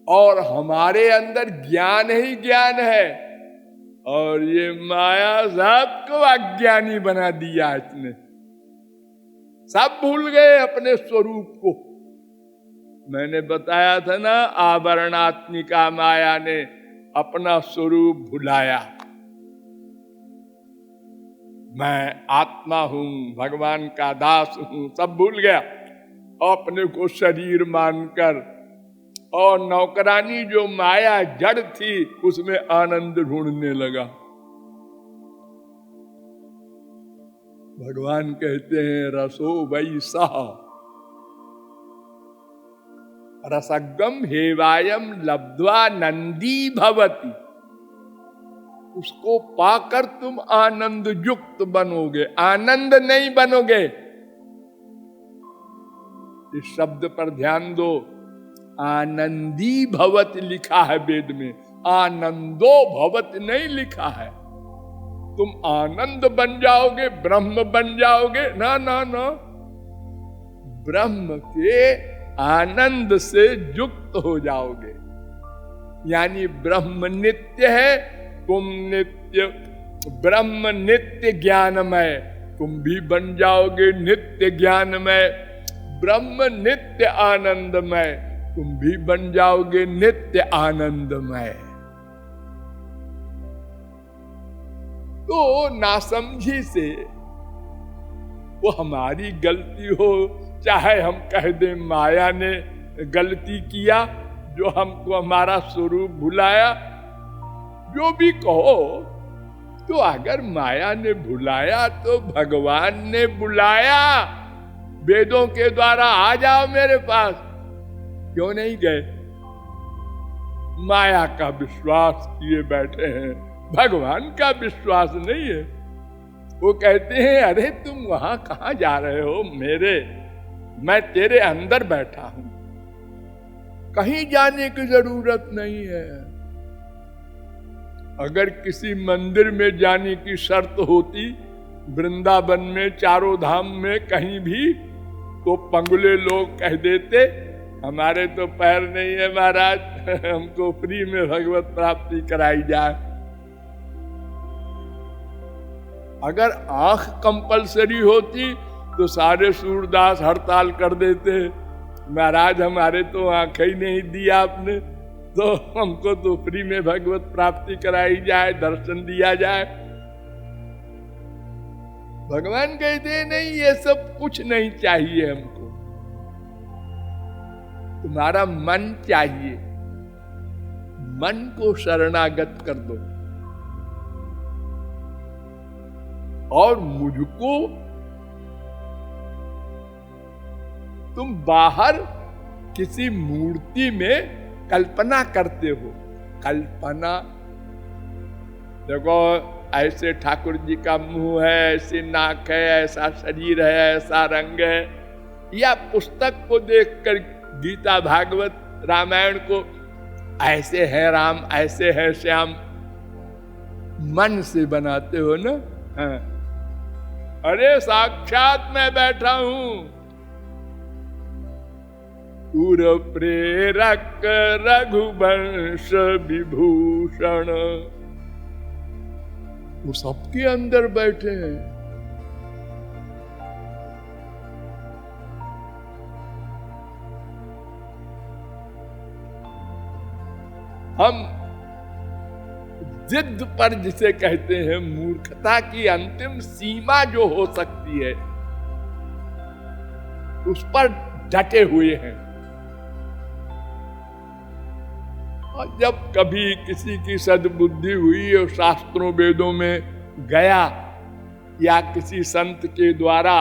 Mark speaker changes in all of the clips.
Speaker 1: और हमारे अंदर ज्ञान ही ज्ञान है, और ये माया सबको अज्ञानी बना दिया इसने। सब भूल गए अपने स्वरूप को। मैंने बताया था ना, आवरणात्मिका माया ने अपना स्वरूप भुलाया। मैं आत्मा हूं, भगवान का दास हूं, सब भूल गया अपने को शरीर मानकर। और नौकरानी जो माया जड़ थी उसमें आनंद ढूंढने लगा। भगवान कहते हैं रसो वैसा रसगम हेवायम लब्ध्वा नंदी भवति। उसको पाकर तुम आनंद युक्त बनोगे, आनंद नहीं बनोगे। इस शब्द पर ध्यान दो, आनंदी भवत लिखा है वेद में, आनंदो भवत नहीं लिखा है। तुम आनंद बन जाओगे, ब्रह्म बन जाओगे, ना ना ना। ब्रह्म के आनंद से युक्त हो जाओगे। यानी ब्रह्म नित्य है, तुम नित्य, ब्रह्म नित्य ज्ञानमय, तुम भी बन जाओगे नित्य ज्ञानमय। ब्रह्म नित्य आनंदमय, तुम भी बन जाओगे नित्य आनंदमय। तो नासमझी से वो हमारी गलती हो, चाहे हम कह दें माया ने गलती किया जो हमको हमारा स्वरूप भुलाया, जो भी कहो, तो अगर माया ने भुलाया तो भगवान ने बुलाया वेदों के द्वारा, आ जाओ मेरे पास। क्यों नहीं गए? माया का विश्वास किए बैठे हैं, भगवान का विश्वास नहीं है। वो कहते हैं अरे तुम वहां कहां जा रहे हो मेरे, मैं तेरे अंदर बैठा हूं, कहीं जाने की जरूरत नहीं है। अगर किसी मंदिर में जाने की शर्त होती, वृंदावन में, चारों धाम में, कहीं भी, तो पंगुले लोग कह देते हमारे तो पैर नहीं है महाराज, हमको फ्री में भगवत प्राप्ति कराई जाए। अगर आंख कंपलसरी होती तो सारे सूरदास हड़ताल कर देते, महाराज हमारे तो आंखें ही नहीं दी आपने, तो हमको तो फ्री में भगवत प्राप्ति कराई जाए, दर्शन दिया जाए। भगवान कहते नहीं, ये सब कुछ नहीं चाहिए हमको, तुम्हारा मन चाहिए। मन को शरणागत कर दो और मुझको तुम बाहर किसी मूर्ति में कल्पना करते हो। कल्पना देखो, ऐसे ठाकुर जी का मुंह है, ऐसे नाक है, ऐसा शरीर है, ऐसा रंग है, या पुस्तक को देखकर गीता भागवत रामायण को ऐसे है राम, ऐसे है श्याम, मन से बनाते हो ना। हाँ। अरे साक्षात मैं बैठा हूं, उर प्रेरक रघुवंश विभूषण, वो सबके अंदर बैठे हैं। हम जिद पर, जिसे कहते हैं मूर्खता की अंतिम सीमा जो हो सकती है, उस पर डटे हुए हैं। और जब कभी किसी की सद्बुद्धि हुई और शास्त्रों वेदों में गया, या किसी संत के द्वारा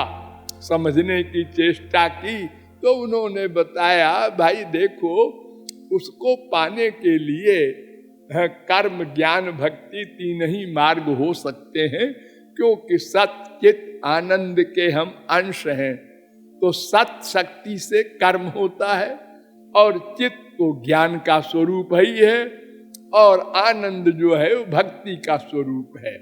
Speaker 1: समझने की चेष्टा की, तो उन्होंने बताया भाई देखो, उसको पाने के लिए कर्म ज्ञान भक्ति तीन ही मार्ग हो सकते हैं, क्योंकि सत चित आनंद के हम अंश हैं। तो सत शक्ति से कर्म होता है, और चित तो ज्ञान का स्वरूप ही है, और आनंद जो है वो भक्ति का स्वरूप है।